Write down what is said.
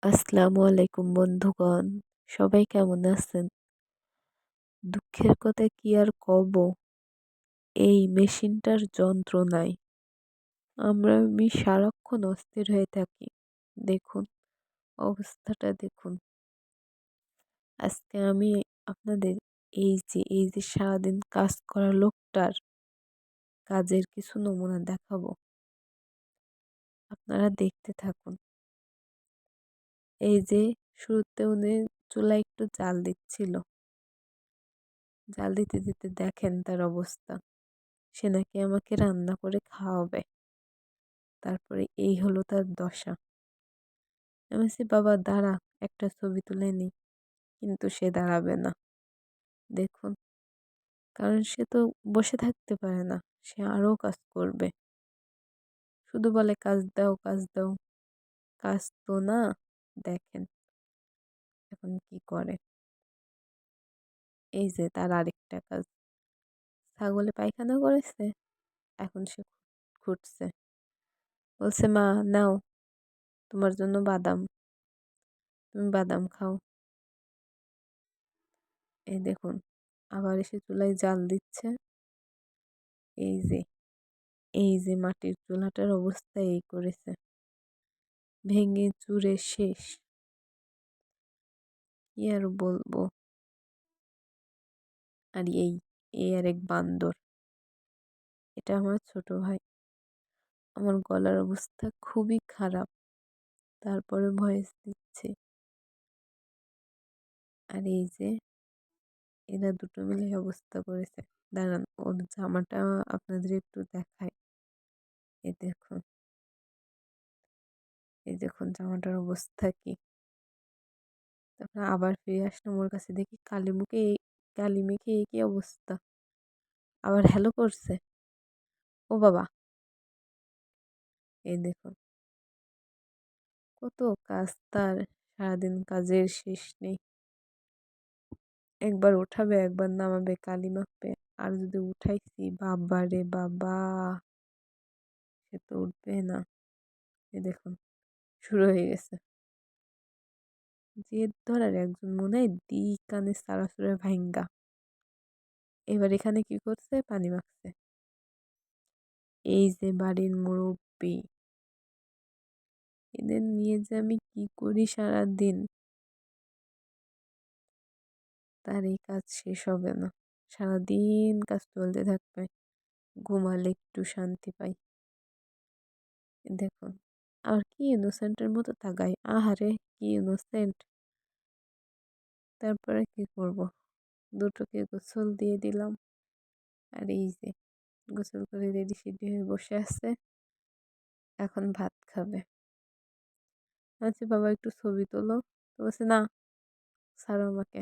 আসসালামু আলাইকুম বন্ধুগণ। সবাই কেমন আছেন? দুঃখের কথা কি আর কব, এই মেশিনটার যন্ত্রণায় আমি সারাক্ষণ অস্থির হয়ে থাকি। দেখুন, অবস্থাটা দেখুন। আজকে আমি আপনাদের এই যে সারাদিন কাজ করা লোকটার কাজের কিছু নমুনা দেখাবো। আপনারা দেখতে থাকুন। এই যে শুরুতে উনি চুলায় একটু জাল দিচ্ছিল। জাল দিতে দিতে দেখেন তার অবস্থা। সে নাকি আমাকে রান্না করে খাওয়াবে। তারপরে এই হলো তার দশা। আমি বলছি, বাবা দাঁড়া, একটা ছবি তুলে নিই। কিন্তু সে দাঁড়াবে না। দেখুন, কারণ সে তো বসে থাকতে পারে না, সে আরও কাজ করবে। শুধু বলে কাজ দাও, কাজ দাও। কাজ তো না। দেখেন এখন কি করে। এই যে তার আরেকটা কাজ, ছাগলে পায়খানা করেছে, এখন সে খুঁটছে। বলছে, মা নাও, তোমার জন্য বাদাম, তুমি বাদাম খাও। এই দেখুন, আবার এসে চুলায় জাল দিচ্ছে। এই যে এই যে মাটির চুলাটার অবস্থা এই করেছে, ভেঙে চুরে শেষ। কি আর বলবো। আর এই আরেক বান্দর, এটা আমার ছোট ভাই। আমার গলার অবস্থা খুবই খারাপ, তারপরে ভয়েস দিচ্ছে। আর এই যে এরা দুটো মিলে এই অবস্থা করেছে। দাঁড়ান, ওর জামাটা আপনাদের একটু দেখায়। এই দেখুন, এই দেখুন জামাটার অবস্থা কি। তারপর আবার ফিরে আসলাম ওর কাছে, দেখি কালি মেখে এই কি অবস্থা। আবার হ্যালো করছে। ও বাবা, এই দেখুন কত কাজ তার, সারাদিন কাজের শেষ নেই। একবার উঠাবে, একবার নামাবে, কালি মাখবে। আর যদি উঠাইছি, বাবা রে বাবা, সে তো উঠবে না। এই দেখুন শুরু হয়ে গেছে। জেদ ধরার একজন মনে হয় কানে সারাসুরে ভাইঙ্গা। এবার এখানে কি করছে, পানি মাখছে। এই যে বাড়ির মুরব্বি, এদের নিয়ে যে আমি কি করি সারাদিন, তার এই কাজ শেষ হবে না। সারাদিন কাজ চলতে থাকবে, ঘুমালে একটু শান্তি পাই। দেখুন, আর কি ইনোসেন্টের মতো তাকায়, আহারে কি ইনোসেন্ট। তারপরে কি করব, দুটোকে গোসল দিয়ে দিলাম। আর এই যে গোসল করে রেডি সেডি হয়ে বসে আছে, এখন ভাত খাবে। আচ্ছা বাবা একটু ছবি তোলো। তো বলছে না, ছাড়ো আমাকে।